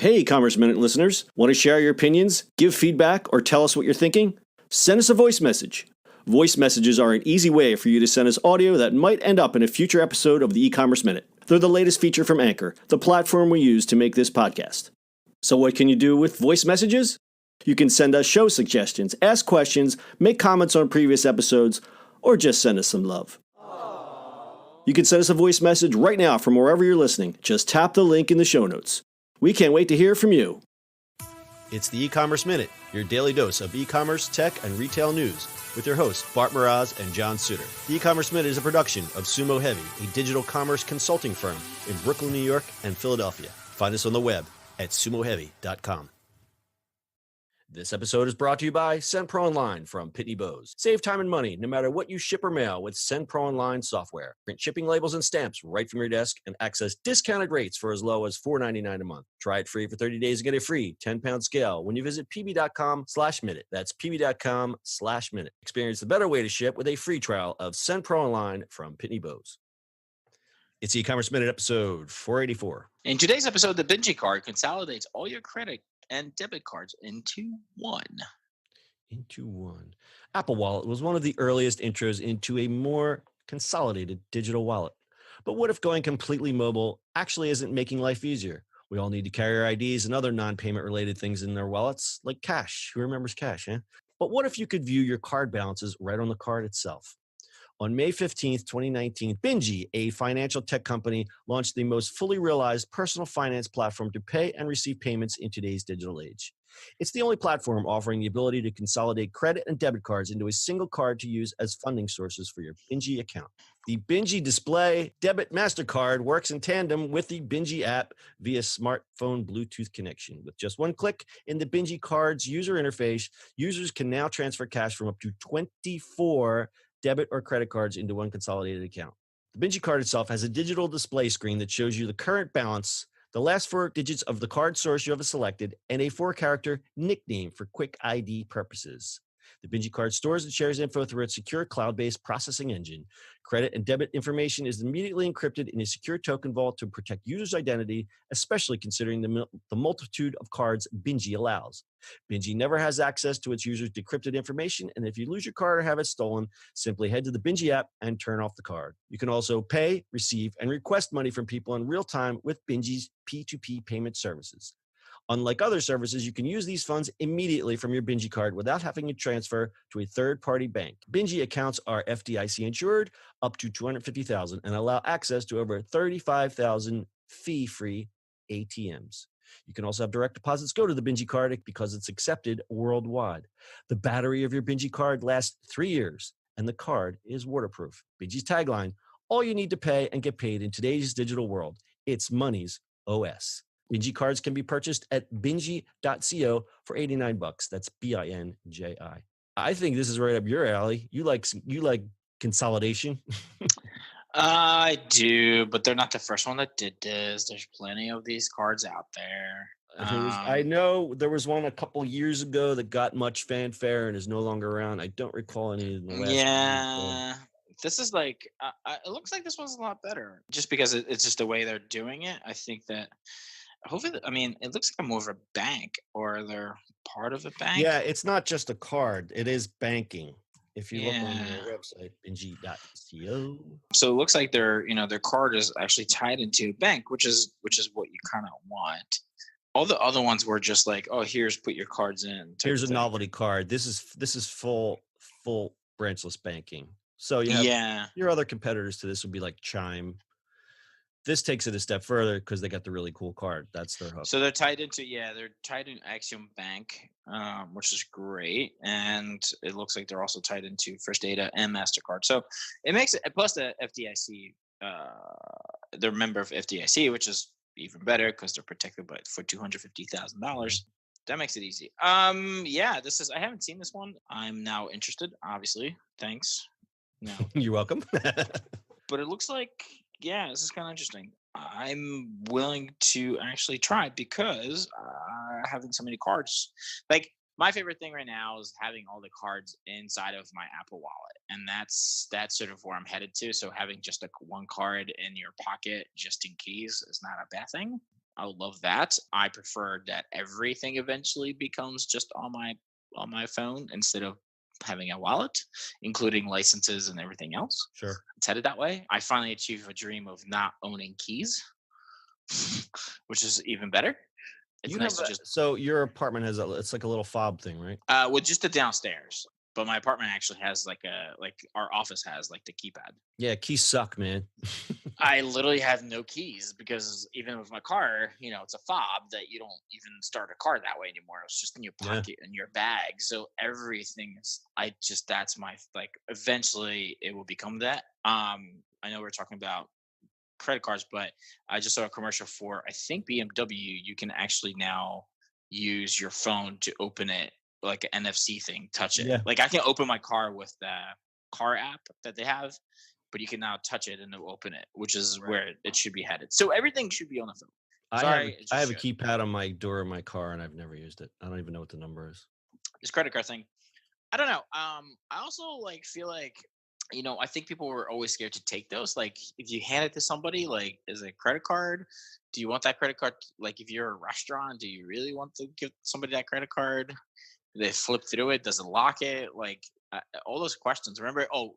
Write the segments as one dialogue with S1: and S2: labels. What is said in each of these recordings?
S1: Hey, e-commerce Minute listeners. Want to share your opinions, give feedback, or tell us what you're thinking? Send us a voice message. Voice messages are an easy way for you to send us audio that might end up in a future episode of the e-commerce Minute. They're the latest feature from Anchor, the platform we use to make this podcast. So what can you do with voice messages? You can send us show suggestions, ask questions, make comments on previous episodes, or just send us some love. You can send us a voice message right now from wherever you're listening. Just tap the link in the show notes. We can't wait to hear from you.
S2: It's the e-commerce Minute, your daily dose of e-commerce, tech, and retail news with your hosts, Bart Mraz and John Suter. The e-commerce Minute is a production of Sumo Heavy, a digital commerce consulting firm in Brooklyn, New York, and Philadelphia. Find us on the web at sumoheavy.com. This episode is brought to you by SendPro Online from Pitney Bowes. Save time and money no matter what you ship or mail with SendPro Online software. Print shipping labels and stamps right from your desk and access discounted rates for as low as $4.99 a month. Try it free for 30 days and get a free 10-pound scale when you visit pb.com/minute. That's pb.com/minute. Experience the better way to ship with a free trial of SendPro Online from Pitney Bowes. It's e-commerce Minute episode 484.
S3: In today's episode, the Binji card consolidates all your credit and debit cards into one.
S2: Apple Wallet was one of the earliest intros into a more consolidated digital wallet. But what if going completely mobile actually isn't making life easier? We all need to carry our IDs and other non-payment related things in their wallets, like cash. Who remembers cash, eh? But what if you could view your card balances right on the card itself? On May 15th, 2019, Binji, a financial tech company, launched the most fully realized personal finance platform to pay and receive payments in today's digital age. It's the only platform offering the ability to consolidate credit and debit cards into a single card to use as funding sources for your Binji account. The Binji Display Debit MasterCard works in tandem with the Binji app via smartphone Bluetooth connection. With just one click in the Binji Card's user interface, users can now transfer cash from up to 24 debit or credit cards into one consolidated account. The Binji card itself has a digital display screen that shows you the current balance, the last 4 digits of the card source you have selected, and a 4-character nickname for quick ID purposes. The Binji card stores and shares info through its secure cloud-based processing engine. Credit and debit information is immediately encrypted in a secure token vault to protect users' identity, especially considering the multitude of cards Binji allows. Binji never has access to its users' decrypted information, and if you lose your card or have it stolen, simply head to the Binji app and turn off the card. You can also pay, receive, and request money from people in real time with Binji's P2P payment services. Unlike other services, you can use these funds immediately from your Binji card without having to transfer to a third-party bank. Binji accounts are FDIC insured up to $250,000 and allow access to over 35,000 fee-free ATMs. You can also have direct deposits go to the Binji card because it's accepted worldwide. The battery of your Binji card lasts 3 years, and the card is waterproof. Binji's tagline: all you need to pay and get paid in today's digital world. It's money's OS. Binji cards can be purchased at binji.co for $89. That's BINJI. I think this is right up your alley. You like consolidation.
S3: I do, but they're not the first one that did this. There's plenty of these cards out there.
S2: I know there was one a couple years ago that got much fanfare and is no longer around. I don't recall any in the last
S3: Yeah. This is like, it looks like this one's a lot better just because it's just the way they're doing it. I think that hopefully, I mean, it looks like more of a bank, or they're part of a bank.
S2: Yeah, it's not just a card. It is banking. If you look on their website, binji.co.
S3: So it looks like their card is actually tied into a bank, which is what you kind of want. All the other ones were just like, oh, put your cards in.
S2: Here's a novelty card. This is full branchless banking. So you have your other competitors to this would be like Chime. This takes it a step further because they got the really cool card. That's their hook.
S3: So they're tied into Axiom Bank, which is great, and it looks like they're also tied into First Data and MasterCard. So it makes it, plus the FDIC. They're a member of FDIC, which is even better because they're protected for $250,000. That makes it easy. This is. I haven't seen this one. I'm now interested. Obviously, thanks. No,
S2: you're welcome.
S3: But it looks like. Yeah, this is kind of interesting. I'm willing to actually try because having so many cards, like my favorite thing right now is having all the cards inside of my Apple Wallet, and that's sort of where I'm headed to. So having just one card in your pocket just in case is not a bad thing. I would love that. I prefer that everything eventually becomes just on my phone instead of having a wallet, including licenses and everything else.
S2: Sure.
S3: It's headed that way. I finally achieved a dream of not owning keys, which is even better. It's
S2: You
S3: nice
S2: have
S3: to just
S2: so your apartment has it's like a little fob thing, right?
S3: with just the downstairs. But my apartment actually has like our office has like the keypad.
S2: Yeah, keys suck, man.
S3: I literally have no keys because even with my car, it's a fob that you don't even start a car that way anymore. It's just in your
S2: Yeah.
S3: pocket in your bag. So everything is that's my like eventually it will become that. I know we're talking about credit cards, but I just saw a commercial for I think BMW. You can actually now use your phone to open it like an NFC thing, touch it.
S2: Yeah.
S3: Like I can open my car with the car app that they have, but you can now touch it and it'll open it, which is
S2: Right.
S3: where it should be headed. So everything should be on the phone.
S2: I have
S3: Sorry, it
S2: I
S3: just
S2: have a
S3: should.
S2: keypad on my door of my car, and I've never used it. I don't even know what the number is.
S3: This credit card thing. I don't know. I also like feel like I think people were always scared to take those. Like if you hand it to somebody, like as a credit card, do you want that credit card? Like if you're a restaurant, do you really want to give somebody that credit card? Do they flip through it? Does it lock it? Like all those questions. Remember? Oh,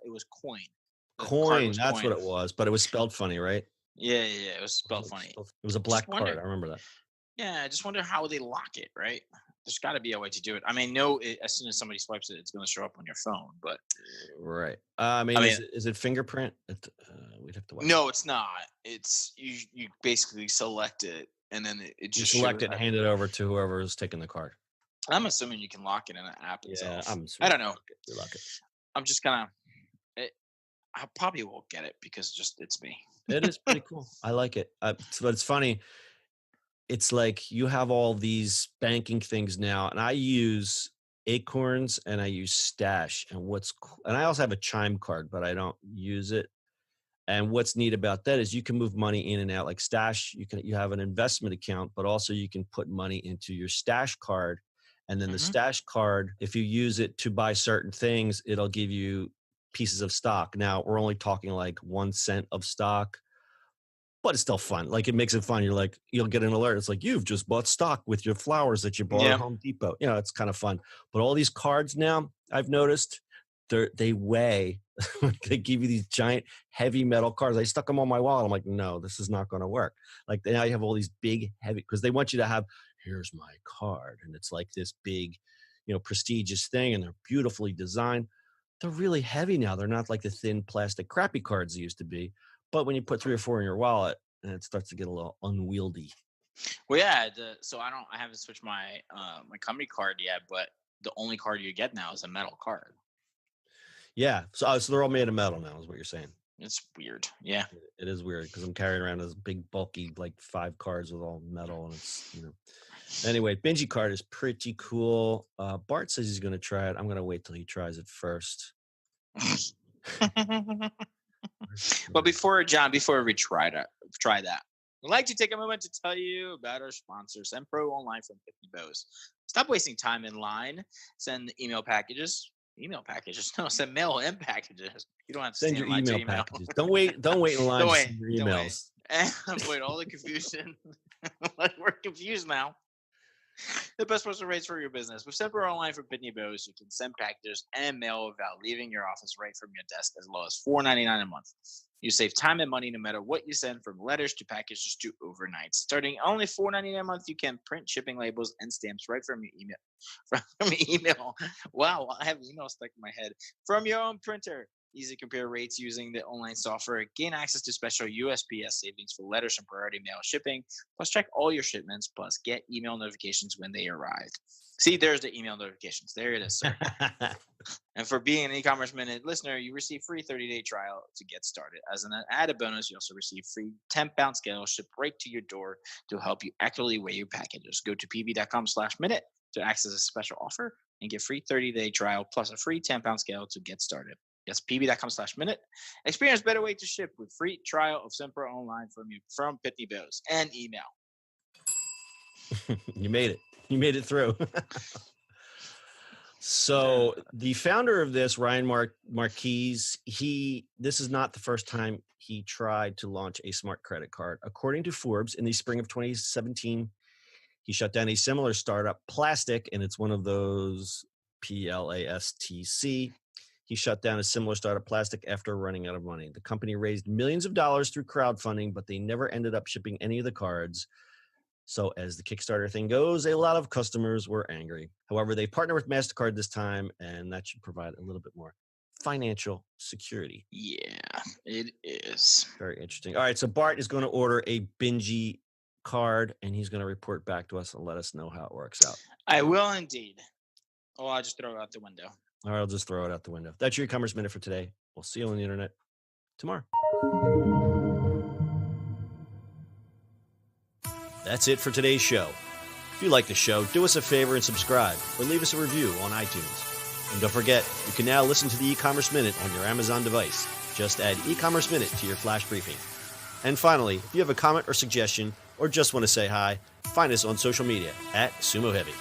S3: it was coin. The card
S2: Coin,
S3: was
S2: that's what
S3: coin.
S2: it was, but it was spelled funny, right?
S3: Yeah, yeah, yeah. It was
S2: It
S3: spelled funny.
S2: was a
S3: Just
S2: black card.
S3: wonder.
S2: I remember that.
S3: Yeah, I just wonder how they lock it. Right? There's got to be a way to do it. I mean, no. As soon as somebody swipes it, it's going to show up on your phone. But
S2: Right. I
S3: I
S2: mean,
S3: mean,
S2: is it fingerprint? We'd have to watch.
S3: no, it's not. It's you basically select it and then it
S2: You
S3: just
S2: select
S3: shows
S2: it,
S3: up.
S2: hand it over to whoever is taking the card.
S3: I'm assuming you can lock it in an app
S2: Yeah,
S3: itself.
S2: I'm
S3: I
S2: sure
S3: don't know.
S2: we lock it.
S3: I'm just kind of. I probably won't get it because just it's me.
S2: It is pretty cool. I like it. But it's funny. It's like you have all these banking things now, and I use Acorns and I use Stash. And I also have a Chime card, but I don't use it. And what's neat about that is you can move money in and out. Like Stash, you have an investment account, but also you can put money into your Stash card. And then the
S3: Hmm.
S2: Stash card, if you use it to buy certain things, it'll give you pieces of stock. Now we're only talking like 1 cent of stock, but it's still fun. Like it makes it fun. You're like, you'll get an alert. It's like, you've just bought stock with your flowers that you bought at
S3: Yeah.
S2: Home Depot. It's kind of fun. But all these cards now, I've noticed they weigh. They give you these giant heavy metal cards. I stuck them on my wallet. I'm like, no, this is not going to work. Like now you have all these big heavy, because they want you to have, here's my card. And it's like this big, prestigious thing. And they're beautifully designed. They're really heavy now. They're not like the thin plastic crappy cards they used to be. But when you put 3 or 4 in your wallet, and it starts to get a little unwieldy.
S3: Well, yeah. So I haven't switched my my company card yet, but the only card you get now is a metal card.
S2: Yeah. So they're all made of metal now, is what you're saying.
S3: It's weird. Yeah.
S2: It is weird because I'm carrying around this big, bulky, like 5 cards with all metal, and it's. Anyway, Binji card is pretty cool. Bart says he's going to try it. I'm going to wait till he tries it first.
S3: But before we try that, I'd like to take a moment to tell you about our sponsor, Sempro Online from 50 Bows. Stop wasting time in line. Send email packages. No, send mail and packages. You don't have to
S2: Send
S3: stand
S2: your
S3: in line to
S2: email packages. Don't wait in line to send your emails.
S3: And avoid all the confusion. Like we're confused now. The best postal rates for your business. With Sempro Online from Pitney Bowes, you can send packages and mail without leaving your office right from your desk as low as $4.99 a month. You save time and money no matter what you send, from letters to packages to overnight. Starting only $4.99 a month, you can print shipping labels and stamps right from your email. From your email. Wow, I have email stuck in my head. From your own printer. Easy to compare rates using the online software. Gain access to special USPS savings for letters and priority mail shipping. Plus, check all your shipments. Plus, get email notifications when they arrive. See, there's the email notifications. There it is, sir. And for being an e-commerce minute listener, you receive free 30-day trial to get started. As an added bonus, you also receive free 10-pound scale shipped right to your door to help you accurately weigh your packages. Go to pb.com/minute to access a special offer and get free 30-day trial plus a free 10-pound scale to get started. Yes, pb.com/minute. Experience better way to ship with free trial of Sempro Online from Pitney Bowes and email.
S2: You made it. You made it through. So the founder of this, Ryan Marquez, this is not the first time he tried to launch a smart credit card. According to Forbes, in the spring of 2017, he shut down a similar startup, Plastic, and it's one of those PLASTC. He shut down a similar startup, Plastic, after running out of money. The company raised millions of dollars through crowdfunding, but they never ended up shipping any of the cards. So as the Kickstarter thing goes, a lot of customers were angry. However, they partnered with MasterCard this time, and that should provide a little bit more financial security.
S3: Yeah, it is.
S2: Very interesting. All right, so Bart is going to order a Binji card, and he's going to report back to us and let us know how it works out.
S3: I will indeed. Oh, I'll just throw it out the window.
S2: All right, I'll just throw it out the window. That's your e-commerce minute for today. We'll see you on the internet tomorrow. That's it for today's show. If you like the show, do us a favor and subscribe or leave us a review on iTunes. And don't forget, you can now listen to the e-commerce minute on your Amazon device. Just add e-commerce minute to your flash briefing. And finally, if you have a comment or suggestion or just want to say hi, find us on social media @Sumo Heavy.